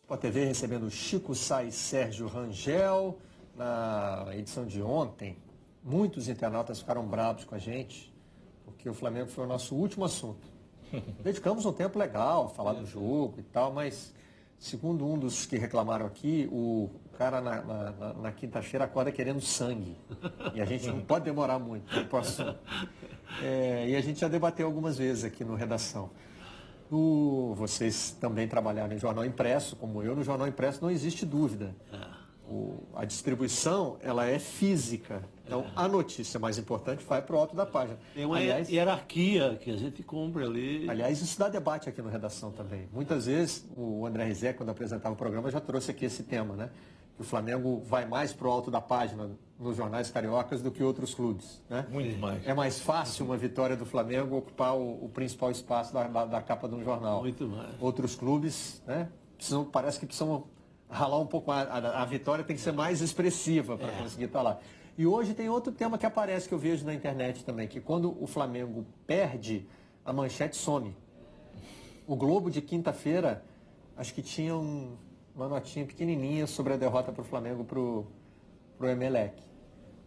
Sport TV recebendo Chico Sá e Sérgio Rangel. Na edição de ontem, muitos internautas ficaram bravos com a gente, porque o Flamengo foi o nosso último assunto. Dedicamos um tempo legal a falar do jogo e tal, mas, segundo um dos que reclamaram aqui, o cara na quinta-feira acorda querendo sangue. E a gente não pode demorar muito pro assunto. E a gente já debateu algumas vezes aqui no Redação. Vocês também trabalharam em jornal impresso, como eu. No jornal impresso não existe dúvida. A distribuição, ela é física. Então, a notícia mais importante vai para o alto da página. Tem uma hierarquia que a gente cumpre ali. Aliás, isso dá debate aqui no Redação também. Muitas vezes, o André Rizek, quando apresentava o programa, já trouxe aqui esse tema, né? Que o Flamengo vai mais para o alto da página nos jornais cariocas do que outros clubes, né? Muito mais. É mais fácil uma vitória do Flamengo ocupar o principal espaço da capa de um jornal. Muito mais. Outros clubes, né? Parece que precisam ralar um pouco mais. A vitória tem que ser mais expressiva para conseguir estar lá. E hoje tem outro tema que aparece, que eu vejo na internet também, que quando o Flamengo perde, a manchete some. O Globo de quinta-feira, acho que tinha uma notinha pequenininha sobre a derrota para o Flamengo para o Emelec.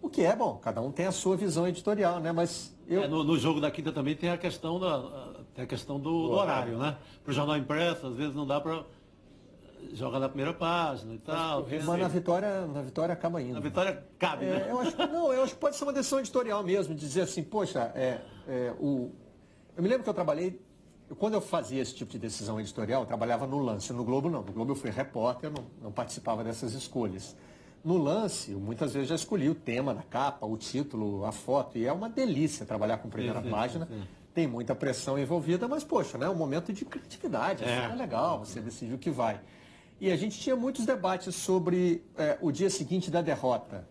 O que é bom, cada um tem a sua visão editorial, né? Mas no jogo da quinta também tem a questão do horário, né? Para o jornal impresso, às vezes não dá para jogar na primeira página e tal. Mas na vitória acaba indo. Na vitória cabe, né? Eu acho que pode ser uma decisão editorial mesmo, de dizer assim, poxa, eu me lembro que eu trabalhei, quando eu fazia esse tipo de decisão editorial, eu trabalhava no Lance. No Globo não. No Globo eu fui repórter, não participava dessas escolhas. No Lance, eu muitas vezes já escolhi o tema da capa, o título, a foto, e é uma delícia trabalhar com primeira página. Sim. Tem muita pressão envolvida, mas, poxa, né, é um momento de criatividade, é legal, você decide o que vai. E a gente tinha muitos debates sobre o dia seguinte da derrota,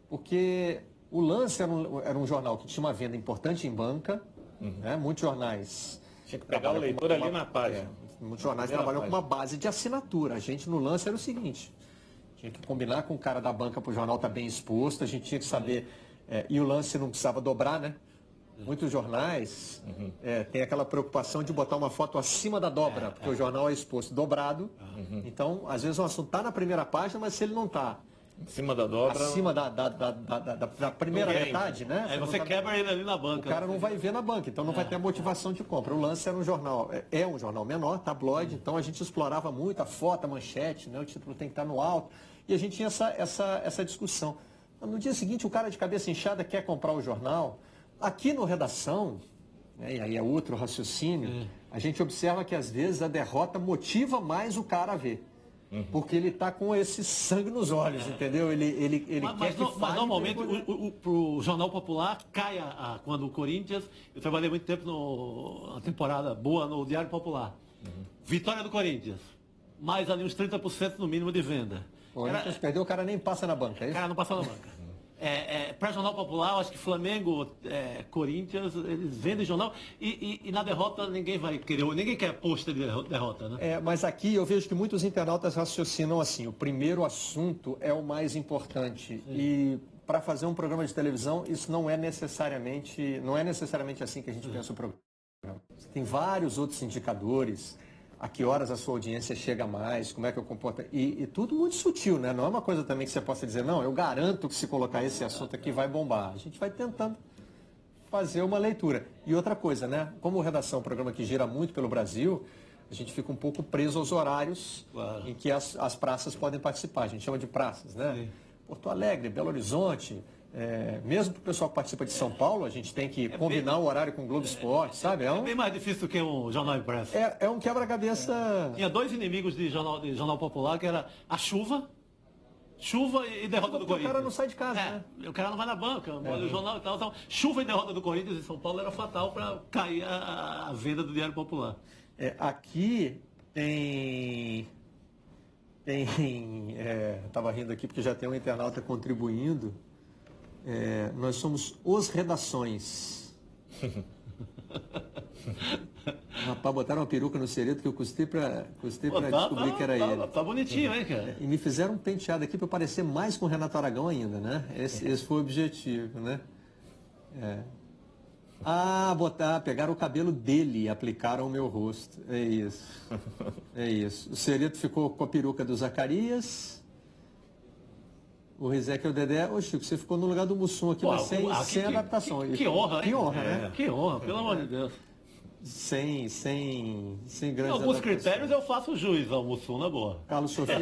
porque o Lance era um jornal que tinha uma venda importante em banca, né, muitos jornais... Tinha que pegar o leitor ali na página. Muitos jornais trabalham com uma base de assinatura. A gente no Lance era o seguinte, tinha que combinar com o cara da banca para o jornal estar bem exposto, a gente tinha que saber, e o Lance não precisava dobrar, né? Muitos jornais têm aquela preocupação de botar uma foto acima da dobra, porque o jornal é exposto dobrado. Então, às vezes o assunto está na primeira página, mas se ele não está em cima da dobra, acima da primeira metade, né? Aí você quebra ele ali na banca. O cara não vai ver na banca, então não vai ter a motivação de compra. O Lance era um jornal, um jornal menor, tabloide, então a gente explorava muito a foto, a manchete, né? O título tem que estar no alto. E a gente tinha essa discussão. No dia seguinte, o cara de cabeça inchada quer comprar o jornal. Aqui no Redação, né, e aí é outro raciocínio, a gente observa que às vezes a derrota motiva mais o cara a ver. Porque ele está com esse sangue nos olhos, entendeu? Ele quer que fale... Mas normalmente o Jornal Popular cai quando o Corinthians... Eu trabalhei muito tempo na temporada boa no Diário Popular. Vitória do Corinthians. Mais ali uns 30% no mínimo de venda. O Corinthians perdeu, o cara nem passa na banca, é isso? O cara não passa na banca. Para Jornal Popular, eu acho que Flamengo, Corinthians, eles vendem jornal e na derrota ninguém vai querer, ninguém quer posta de derrota, né? Mas aqui eu vejo que muitos internautas raciocinam assim, o primeiro assunto é o mais importante. Sim. E para fazer um programa de televisão, isso não é necessariamente assim que a gente pensa o programa. Você tem vários outros indicadores. A que horas a sua audiência chega mais, como é que eu comporto... E tudo muito sutil, né? Não é uma coisa também que você possa dizer, não, eu garanto que se colocar esse assunto aqui vai bombar. A gente vai tentando fazer uma leitura. E outra coisa, né? Como o Redação é um programa que gira muito pelo Brasil, a gente fica um pouco preso aos horários em que as praças podem participar. A gente chama de praças, né? Sim. Porto Alegre, Belo Horizonte... mesmo para o pessoal que participa de São Paulo, a gente tem que combinar o horário com o Globo Esporte, sabe? É bem mais difícil do que um jornal impresso. É um quebra-cabeça... Tinha dois inimigos de jornal popular, que era a chuva e derrota do Corinthians. O cara não sai de casa, né? O cara não vai na banca, olha o jornal e tal. Então, chuva e derrota do Corinthians em São Paulo era fatal para cair a venda do Diário Popular. Aqui tem... Estava rindo aqui porque já tem um internauta contribuindo. Nós somos os Redações. Rapaz, botaram uma peruca no cereto que eu custei para descobrir que era ele. Tá bonitinho, hein, cara? E me fizeram um penteado aqui para eu parecer mais com o Renato Aragão ainda, né? Esse foi o objetivo, né? Pegaram o cabelo dele e aplicaram ao meu rosto. É isso. É isso. O Cerito ficou com a peruca do Zacarias. O Rizek e o Dedé. Ô, Chico, você ficou no lugar do Mussum aqui, mas sem adaptação. Que honra, hein? Que honra, né? Que honra, pelo amor de Deus. Sem grandes Alguns adaptações. critérios eu faço juiz ao Mussum, na boa. Carlos Sofia,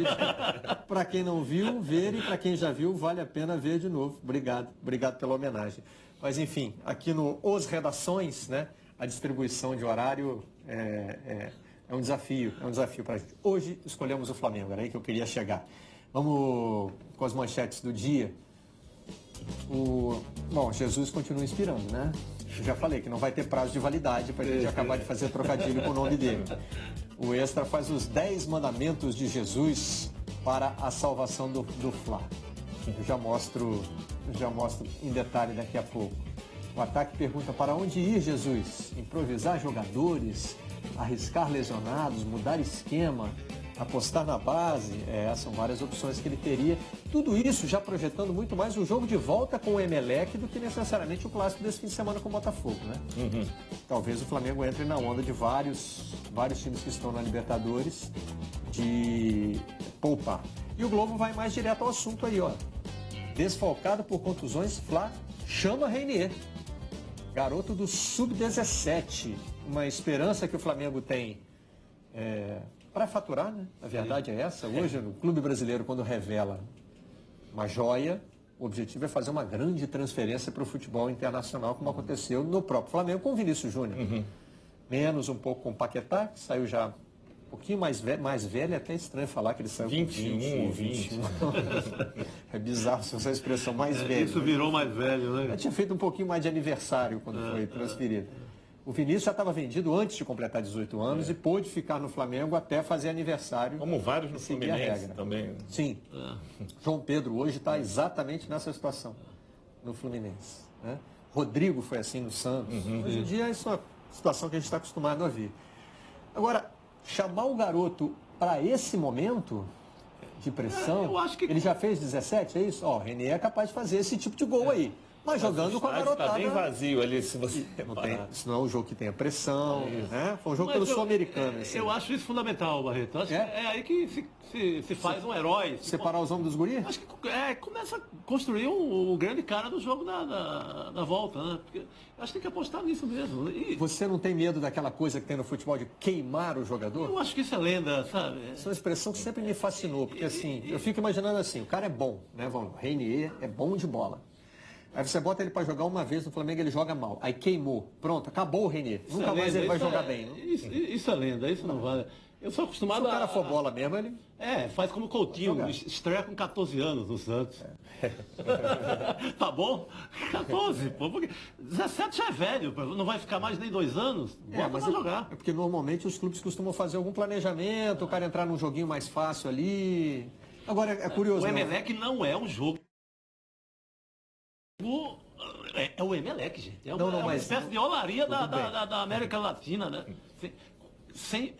para quem não viu, ver, e para quem já viu, vale a pena ver de novo. Obrigado pela homenagem. Mas enfim, aqui no Os Redações, né, a distribuição de horário é um desafio para a gente. Hoje escolhemos o Flamengo, era aí que eu queria chegar. Vamos com as manchetes do dia. Bom, Jesus continua inspirando, né? Eu já falei que não vai ter prazo de validade para a gente acabar de fazer trocadilho com o nome dele. O Extra faz os 10 mandamentos de Jesus para a salvação do Fla. Eu já mostro em detalhe daqui a pouco. O Ataque pergunta: para onde ir, Jesus? Improvisar jogadores, arriscar lesionados, mudar esquema, apostar na base? São várias opções que ele teria. Tudo isso já projetando muito mais o jogo de volta com o Emelec do que necessariamente o clássico desse fim de semana com o Botafogo, né? Uhum. Talvez o Flamengo entre na onda de vários times que estão na Libertadores de poupar. E o Globo vai mais direto ao assunto aí, ó. Desfalcado por contusões, Fla chama Reinier. Garoto do Sub-17. Uma esperança que o Flamengo tem para faturar, né? A verdade é essa. Hoje, o clube brasileiro, quando revela uma joia, o objetivo é fazer uma grande transferência para o futebol internacional, como aconteceu no próprio Flamengo com o Vinícius Júnior. Uhum. Menos um pouco com o Paquetá, que saiu já um pouquinho mais velho, é até estranho falar que ele saiu 21 ou 20. É bizarro essa expressão, mais velho. Isso virou mais velho, né? Eu tinha feito um pouquinho mais de aniversário quando foi transferido. O Vinícius já estava vendido antes de completar 18 anos e pôde ficar no Flamengo até fazer aniversário. Como vários no Fluminense também. Sim. João Pedro hoje está exatamente nessa situação no Fluminense, né? Rodrigo foi assim no Santos. Hoje em dia isso é uma situação que a gente está acostumado a ver. Agora, chamar o garoto para esse momento de pressão, eu acho que... ele já fez 17, é isso? Ó, o René é capaz de fazer esse tipo de gol aí. Mas jogando com a garotada. Está bem vazio ali, se você isso não é um jogo que tenha pressão, né? Foi um jogo pelo Sul-Americano. Assim. Eu acho isso fundamental, Barreto. Acho que é aí que se faz um herói. Separar os homens dos guris? Acho que começa a construir um grande cara do jogo da volta, né? Porque acho que tem que apostar nisso mesmo. Você não tem medo daquela coisa que tem no futebol de queimar o jogador? Eu acho que isso é lenda, sabe? Essa é uma expressão que sempre me fascinou, porque assim, eu fico imaginando assim, o cara é bom, né? O Reinier é bom de bola. Aí você bota ele para jogar uma vez no Flamengo, ele joga mal. Aí queimou. Pronto, acabou o Reinier. Nunca mais ele vai jogar bem. Isso é lenda, isso não vale. Eu sou acostumado Se o cara for bola mesmo, ele... faz como o Coutinho, estreia com 14 anos no Santos. Tá bom? 14, pô, porque 17 já é velho, não vai ficar mais nem 2 anos. Bota pra jogar. É porque normalmente os clubes costumam fazer algum planejamento, o cara entrar num joguinho mais fácil ali. Agora, é curioso... O Emelec não é um jogo... É o Emelec, gente. É uma espécie de olaria da América Latina, né?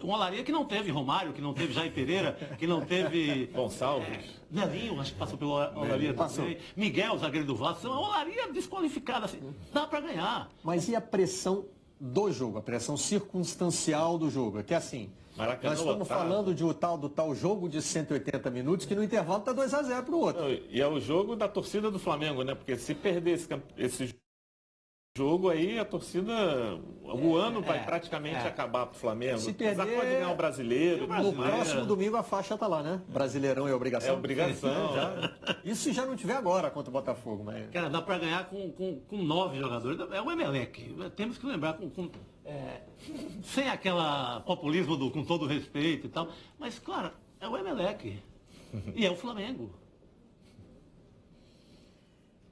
Uma olaria que não teve Romário, que não teve Jair Pereira, que não teve... Gonçalves. Nelinho, acho que passou pela olaria também. Miguel, zagueiro do Vasco. É uma olaria desqualificada, assim. Dá para ganhar. Mas e a pressão do jogo? A pressão circunstancial do jogo? É que assim... Maracanã nós estamos falando do tal jogo de 180 minutos que no intervalo está 2-0 para o outro. E é o jogo da torcida do Flamengo, né? Porque se perder esse jogo aí, a torcida, o ano vai praticamente acabar para o Flamengo. Se perder, pode ganhar o brasileiro. No próximo domingo a faixa está lá, né? Brasileirão é obrigação. É obrigação. Isso se já não tiver agora contra o Botafogo. Mas... Cara, dá para ganhar com 9 jogadores. É o Emelec. Temos que lembrar sem aquele populismo com todo respeito e tal. Mas, claro, é o Emelec. E é o Flamengo.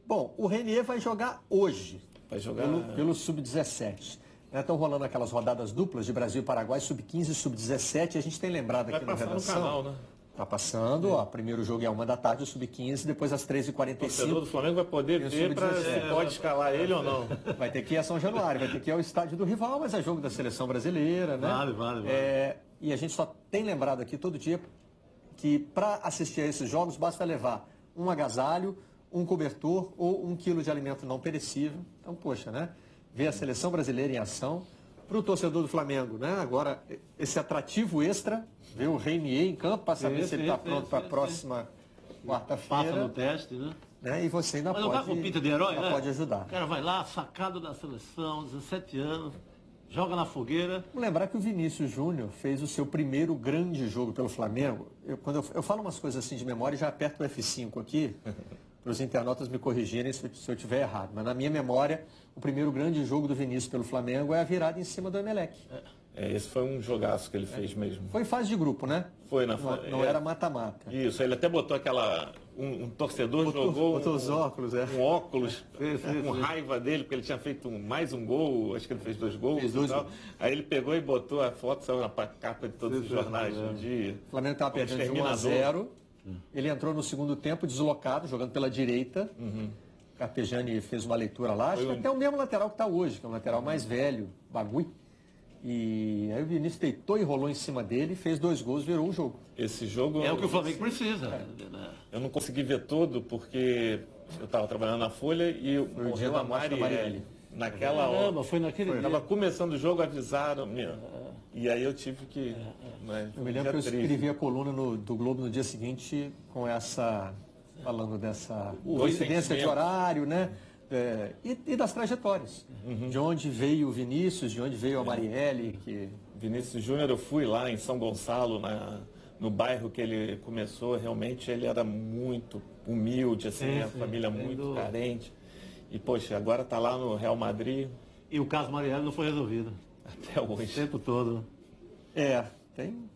Bom, o Reinier vai jogar hoje. Vai jogar pelo Sub-17. Estão rolando aquelas rodadas duplas de Brasil e Paraguai, Sub-15 e Sub-17. A gente tem lembrado aqui na redação. No canal, né? Está passando, ó, primeiro jogo é 1h da tarde, o Sub-15, depois às 13h45. O torcedor do Flamengo vai poder ver se pode escalar ele ou não. Vai ter que ir a São Januário, vai ter que ir ao estádio do rival, mas é jogo da seleção brasileira, né? Vale. E a gente só tem lembrado aqui todo dia que para assistir a esses jogos basta levar um agasalho, um cobertor ou 1 quilo de alimento não perecível. Então, poxa, né? ver a seleção brasileira em ação. Para o torcedor do Flamengo, né? Agora, esse atrativo extra, ver o Reinier em campo para saber se ele está pronto para a próxima quarta-feira. Passa no teste, né? E você ainda Mas não pode, tá com pinta de herói, né? pode ajudar. O cara vai lá, sacado da seleção, 17 anos, joga na fogueira. Vamos lembrar que o Vinícius Júnior fez o seu primeiro grande jogo pelo Flamengo. Quando eu falo umas coisas assim de memória, já aperto o F5 aqui, para os internautas me corrigirem se eu estiver errado. Mas na minha memória, o primeiro grande jogo do Vinícius pelo Flamengo é a virada em cima do Emelec. Esse foi um jogaço que ele fez mesmo. Foi fase de grupo, né? Foi na Não era mata-mata. Isso, ele até botou aquela... Um torcedor jogou botou os óculos, um óculos com raiva dele, porque ele tinha feito mais um gol, acho que ele fez 2 gols. Fez 2 gols. Aí ele pegou e botou a foto, saiu na capa de todos os jornais no dia. O Flamengo estava perdendo de 1-0. Ele entrou no segundo tempo deslocado, jogando pela direita. Carpegiani fez uma leitura lá. Acho que até o mesmo lateral que está hoje, que é o lateral mais velho, Bagui. E aí o Vinícius deitou e rolou em cima dele, fez 2 gols, virou o jogo. Esse jogo... É o que o Flamengo precisa. Eu não consegui ver todo porque eu estava trabalhando na Folha e morreu a Marielle. Naquela hora. Foi naquele dia. Estava começando o jogo, avisaram. E aí eu tive que... Eu me lembro que eu escrevi a coluna do Globo no dia seguinte com essa... Falando dessa coincidência de horário, né? E das trajetórias. De onde veio o Vinícius, de onde veio a Marielle. Vinícius Júnior, eu fui lá em São Gonçalo, no bairro que ele começou. Realmente ele era muito humilde, assim, a família muito carente. E, poxa, agora está lá no Real Madrid. E o caso Marielle não foi resolvido. Até hoje. O tempo todo. Tem...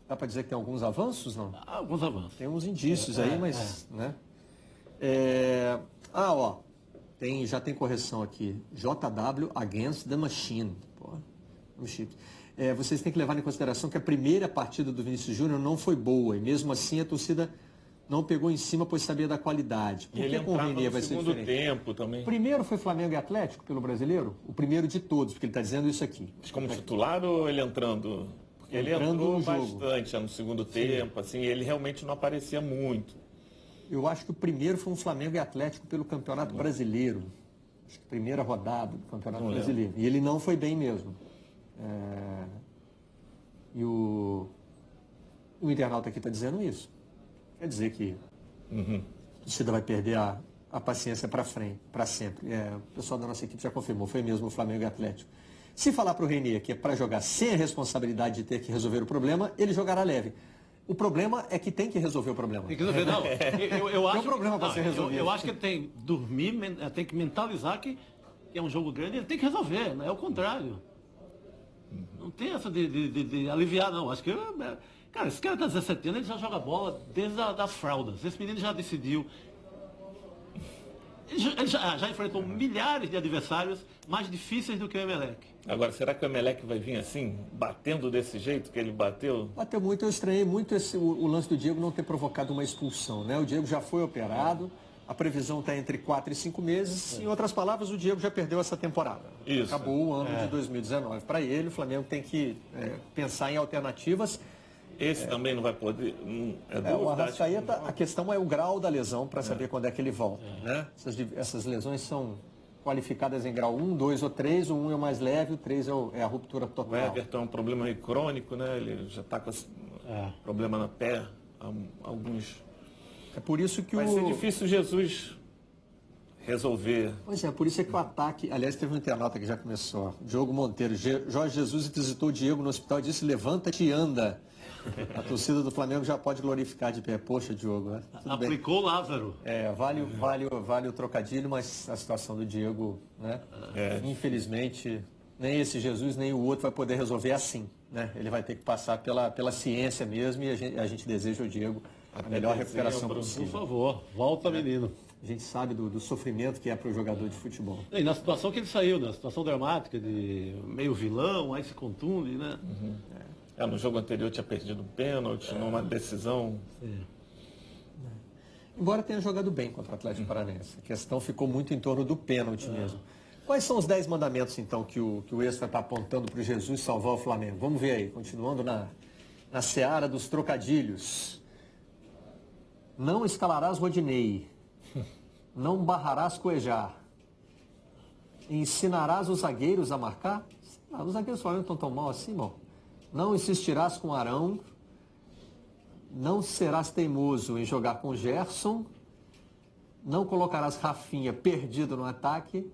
Dá para dizer que tem alguns avanços, não? Alguns avanços. Tem uns indícios aí, mas... Né? Já tem correção aqui. JW Against the Machine. Pô, chique. Vocês têm que levar em consideração que a primeira partida do Vinícius Júnior não foi boa. E mesmo assim a torcida não pegou em cima, pois sabia da qualidade. Por que com o Reinier vai ser diferente? No segundo tempo também. Primeiro foi Flamengo e Atlético pelo Brasileiro? O primeiro de todos, porque ele está dizendo isso aqui. Mas como titular ou ele entrando? Porque ele entrou bastante no segundo tempo, assim, ele realmente não aparecia muito. Eu acho que o primeiro foi um Flamengo e Atlético pelo Campeonato Brasileiro. Acho que a primeira rodada do Campeonato Brasileiro. E ele não foi bem mesmo. E o internauta aqui está dizendo isso. Quer dizer que a torcida vai perder a paciência para sempre. O pessoal da nossa equipe já confirmou, foi mesmo o Flamengo e Atlético. Se falar para o Reinier que é para jogar sem a responsabilidade de ter que resolver o problema, ele jogará leve. O problema é que tem que resolver o problema. Tem que resolver, não. Eu acho, tem um problema para ser resolvido. Eu acho que ele tem que dormir, tem que mentalizar que é um jogo grande, ele tem que resolver, não é o contrário. Não tem essa de aliviar, não. Acho que, cara, esse cara tá 17 anos, ele já joga bola desde das fraldas. Esse menino já decidiu. Ele já enfrentou milhares de adversários mais difíceis do que o Emelec. Agora, será que o Emelec vai vir assim, batendo desse jeito que ele bateu? Bateu muito, eu estranhei muito o lance do Diego não ter provocado uma expulsão, né? O Diego já foi operado, a previsão está entre 4 e 5 meses. Em outras palavras, o Diego já perdeu essa temporada. Isso. Acabou o ano de 2019 para ele, o Flamengo tem que pensar em alternativas. Esse também não vai poder. O Arrascaeta, a questão é o grau da lesão para saber quando é que ele volta. Né? Essas lesões são qualificadas em grau 1, 2 ou 3. O 1 é o mais leve, o 3 é a ruptura total. O Everton é um problema meio crônico, né? Ele já está com problema na pé há alguns. É por isso que vai ser difícil Jesus resolver. Pois é, por isso é que o ataque... Aliás, teve um internauta que já começou. Diogo Monteiro. Jorge Jesus visitou o Diego no hospital e disse: levanta-te e anda. A torcida do Flamengo já pode glorificar de pé. Poxa, Diogo. Né? Aplicou o Lázaro. Vale o trocadilho, mas a situação do Diego, né? Infelizmente, nem esse Jesus, nem o outro vai poder resolver assim. Né? Ele vai ter que passar pela ciência mesmo e a gente deseja ao Diego a melhor recuperação possível. Por favor, volta, menino. A gente sabe do sofrimento que é para o jogador de futebol. E na situação que ele saiu, na situação dramática de meio vilão, aí se contunde, né? No jogo anterior tinha perdido um pênalti, numa decisão. Embora tenha jogado bem contra o Atlético Paranaense. A questão ficou muito em torno do pênalti mesmo. Quais são os 10 mandamentos, então, que o Extra está apontando para o Jesus salvar o Flamengo? Vamos ver aí, continuando na seara dos trocadilhos. Não escalarás Rodinei. Não barrarás Cuejar. Ensinarás os zagueiros a marcar? Os zagueiros do Flamengo estão tão mal assim, irmão. Não insistirás com Arão. Não serás teimoso em jogar com Gerson. Não colocarás Rafinha perdido no ataque.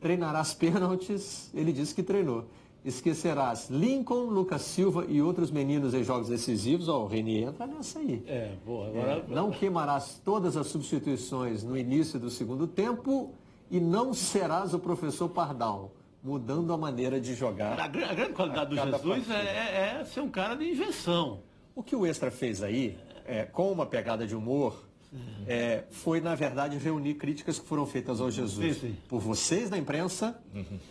Treinarás pênaltis. Ele disse que treinou. Esquecerás Lincoln, Lucas Silva e outros meninos em jogos decisivos. Ó, o Renier entra nessa aí. Boa. Agora... Não queimarás todas as substituições no início do segundo tempo e não serás o professor Pardal, mudando a maneira de jogar. A grande qualidade do Jesus é ser um cara de invenção. O que o Extra fez aí, com uma pegada de humor, foi, na verdade, reunir críticas que foram feitas ao Jesus por vocês da imprensa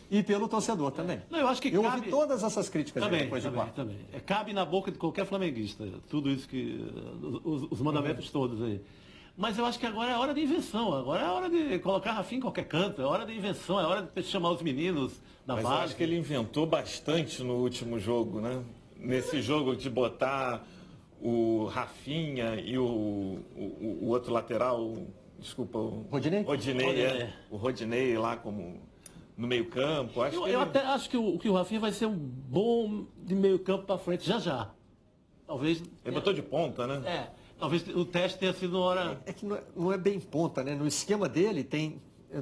e pelo torcedor também. Não, eu acho que eu ouvi todas essas críticas depois de quarto. Também. Cabe na boca de qualquer flamenguista, tudo isso que... os mandamentos todos aí. Mas eu acho que agora é hora de invenção, agora é hora de colocar Rafinha em qualquer canto, é hora de invenção, é hora de chamar os meninos da base. Mas eu acho que ele inventou bastante no último jogo, né? Nesse jogo de botar o Rafinha e o outro lateral, desculpa, o Rodinei? O Rodinei lá como no meio campo. Eu até acho que o Rafinha vai ser um bom de meio campo para frente já. Talvez... Ele botou de ponta, né? Talvez o teste tenha sido na hora... É que não é bem ponta, né? No esquema dele tem...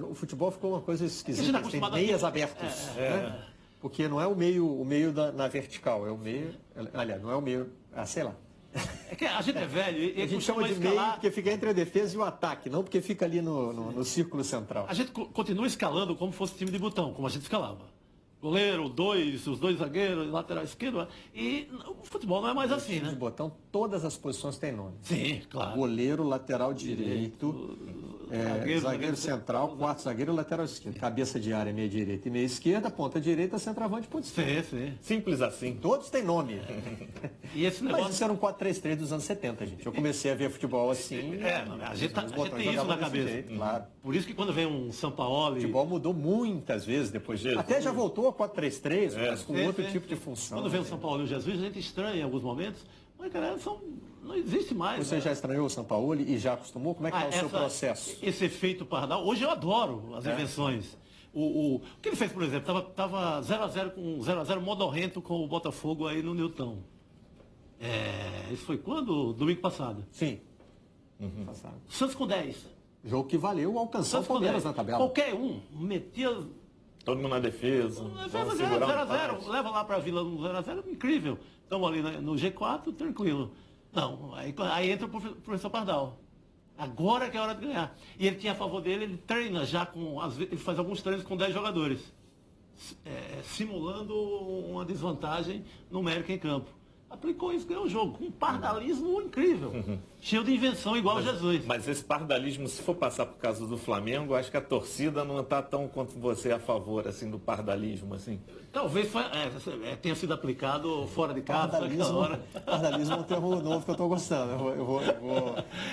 O futebol ficou uma coisa esquisita, tem meias abertas. Né? Porque não é o meio na vertical, é o meio... Aliás, não é o meio... sei lá. É que a gente é velho e a gente chama de meio porque fica entre a defesa e o ataque, não porque fica ali no círculo central. A gente continua escalando como fosse time de botão, como a gente escalava. Goleiro, os dois zagueiros, lateral esquerdo. E o futebol não é mais assim, né? De botão, todas as posições têm nome. Sim, claro. Goleiro, lateral direito, zagueiro central, quarto zagueiro, lateral esquerdo. Cabeça de área, meia direita e meia esquerda, ponta direita, centroavante, ponta esquerda. Sim. Simples assim. Todos têm nome. E esse negócio... Mas isso era um 4-3-3 dos anos 70, gente. Eu comecei a ver futebol assim. A gente tem isso na cabeça. Jeito, claro. Por isso que quando vem um Sampaoli... O futebol mudou muitas vezes depois disso. Até já voltou a 4-3-3, mas com outro tipo de função. Quando vem o Sampaoli e o Jesus, a gente estranha em alguns momentos, mas, cara, não existe mais. Você já estranhou o Sampaoli e já acostumou? Como é que está o seu processo? Esse efeito Pardal, hoje eu adoro as invenções. O que ele fez, por exemplo, estava 0x0 com 0x0 modorrento com o Botafogo aí no Newton. Isso foi quando? Domingo passado. Sim. Passado. Santos com 10. Jogo que valeu alcançar o Palmeiras na tabela. Qualquer um metia... Todo mundo na defesa. 0x0, leva lá para a Vila no 0x0, incrível. Estamos ali no G4, tranquilo. Não, aí entra o professor Pardal. Agora que é a hora de ganhar. E ele tinha a favor dele, ele treina já ele faz alguns treinos com 10 jogadores. Simulando uma desvantagem numérica em campo. Aplicou isso, ganhou o jogo, com um pardalismo incrível, cheio de invenção igual o Jesus. Mas esse pardalismo, se for passar por causa do Flamengo, acho que a torcida não está tão quanto você a favor assim, do pardalismo. Assim. Talvez tenha sido aplicado fora de casa. Pardalismo é um termo novo que eu estou gostando, eu vou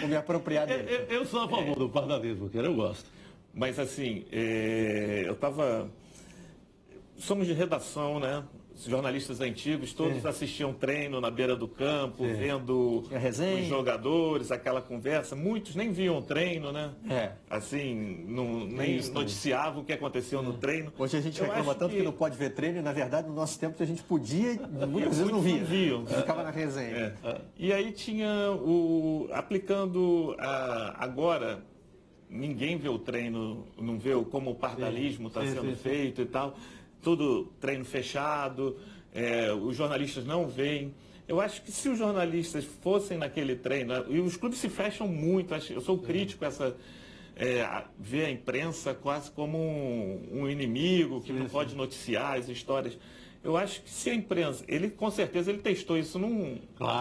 me apropriar dele. Eu sou a favor do pardalismo, eu gosto. Mas assim, somos de redação, né? Jornalistas antigos, todos assistiam treino na beira do campo, vendo os jogadores, aquela conversa. Muitos nem viam treino, né? Assim, nem noticiavam o que aconteceu no treino. Hoje a gente reclama tanto que não pode ver treino e, na verdade, no nosso tempo a gente podia e muitas vezes não via. Ficava na resenha. E aí tinha aplicando agora, ninguém vê o treino, não vê como o pardalismo está sendo feito e tal. Tudo treino fechado, os jornalistas não veem. Eu acho que se os jornalistas fossem naquele treino, e os clubes se fecham muito, eu sou crítico ver a imprensa quase como um inimigo que não pode noticiar as histórias. Eu acho que se a imprensa, com certeza ele testou isso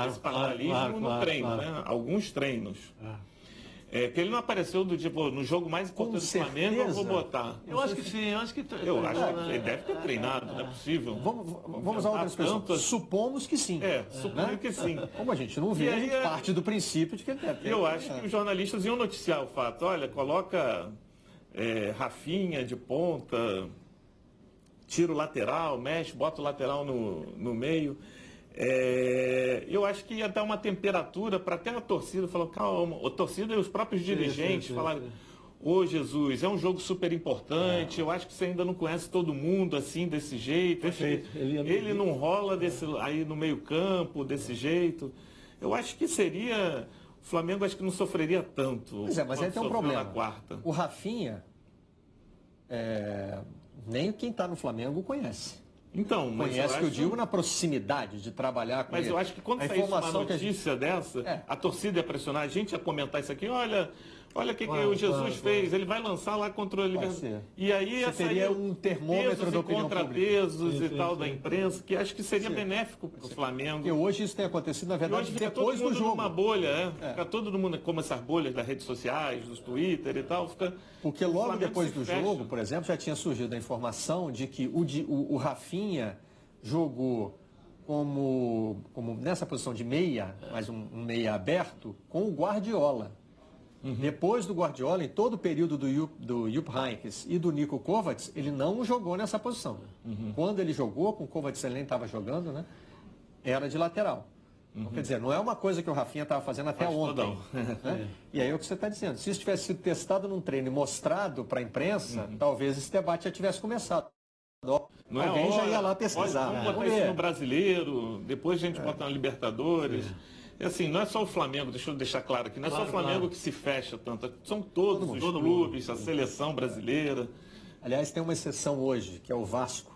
esse pardalismo no treino, né? Alguns treinos. Que ele não apareceu do tipo, no jogo mais importante do Flamengo, eu vou botar. Eu acho que sim, eu acho que ele deve ter treinado, não é possível. Vamos a outra expressão. Supomos que sim. Suponho que sim. Como a gente não vê, a gente parte do princípio de que ele deve ter. Eu acho que os jornalistas iam noticiar o fato. Olha, coloca Rafinha de ponta, tira o lateral, mexe, bota o lateral no meio. Eu acho que ia dar uma temperatura para até a torcida falar, calma, a torcida e os próprios dirigentes falaram, ô Jesus, é um jogo super importante, eu acho que você ainda não conhece todo mundo assim, desse jeito. Perfeito. Ele não rola aí no meio campo, desse jeito. Eu acho que seria... O Flamengo acho que não sofreria tanto. Pois é, mas aí tem um sofreu problema. na quarta. O Rafinha, nem quem está no Flamengo conhece. Então, mas Conhece, que eu digo, na proximidade de trabalhar com Mas ele. eu acho que quando a saísse uma informação que notícia dessa, a torcida ia pressionar a gente a comentar isso aqui. Olha o que o Jesus fez. Ele vai lançar lá contra o Libertadores. E aí você teria um termômetro da opinião contrapesos pública. e tal da imprensa, que acho que seria benéfico para o Flamengo. Porque hoje isso tem acontecido, na verdade, depois do jogo. Numa bolha, Fica todo mundo como essas bolhas das redes sociais, dos Twitter e tal. Porque o logo Flamengo depois se do fecha. jogo, por exemplo, já tinha surgido a informação de que o Rafinha jogou como nessa posição de meia, mas um meia aberto, com o Guardiola. Depois do Guardiola, em todo o período do Jupp Heynckes e do Niko Kovacs, ele não jogou nessa posição. Quando ele jogou, com o Kovacs ele nem estava jogando, né? Era de lateral. Então, quer dizer, não é uma coisa que o Rafinha estava fazendo até ontem. Né? E aí é o que você está dizendo. Se isso tivesse sido testado num treino e mostrado para a imprensa, talvez esse debate já tivesse começado. Não Alguém já ia lá pesquisar. Vamos botar isso no Brasileiro, depois a gente bota na Libertadores. E assim, não é só o Flamengo, deixa eu deixar claro aqui, não é só o Flamengo que se fecha tanto, são todos os clubes, a seleção brasileira. Aliás, tem uma exceção hoje, que é o Vasco.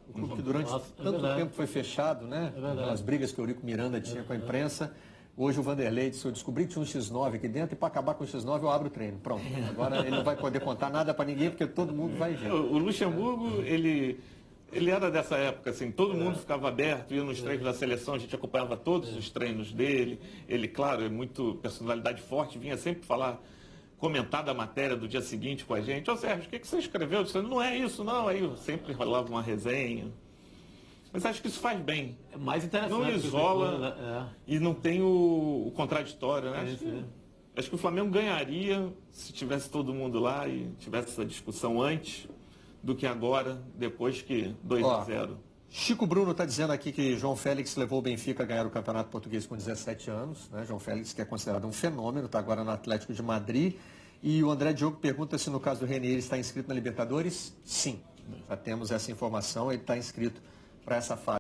O clube que durante tanto tempo foi fechado, né? Aquelas brigas que o Eurico Miranda tinha com a imprensa. Hoje o Vanderlei disse, eu descobri que tinha um X9 aqui dentro e para acabar com o X9 eu abro o treino. Pronto. Agora ele não vai poder contar nada para ninguém porque todo mundo vai ver. O Luxemburgo, ele era dessa época, assim, todo mundo ficava aberto, ia nos treinos da seleção, a gente acompanhava todos os treinos dele. Ele, claro, é muito personalidade forte, vinha sempre falar, comentar da matéria do dia seguinte com a gente. Ô Sérgio, o que você escreveu? Eu disse, não é isso, não. Aí sempre rolava uma resenha. Mas acho que isso faz bem. É mais interessante. Não isola e não tem o contraditório, né? Acho que o Flamengo ganharia se tivesse todo mundo lá e tivesse essa discussão antes do que agora, depois que 2-0. Chico Bruno está dizendo aqui que João Félix levou o Benfica a ganhar o Campeonato Português com 17 anos. Né? João Félix, que é considerado um fenômeno, está agora no Atlético de Madrid. E o André Diogo pergunta se no caso do Renier ele está inscrito na Libertadores. Sim, já temos essa informação, ele está inscrito para essa fase.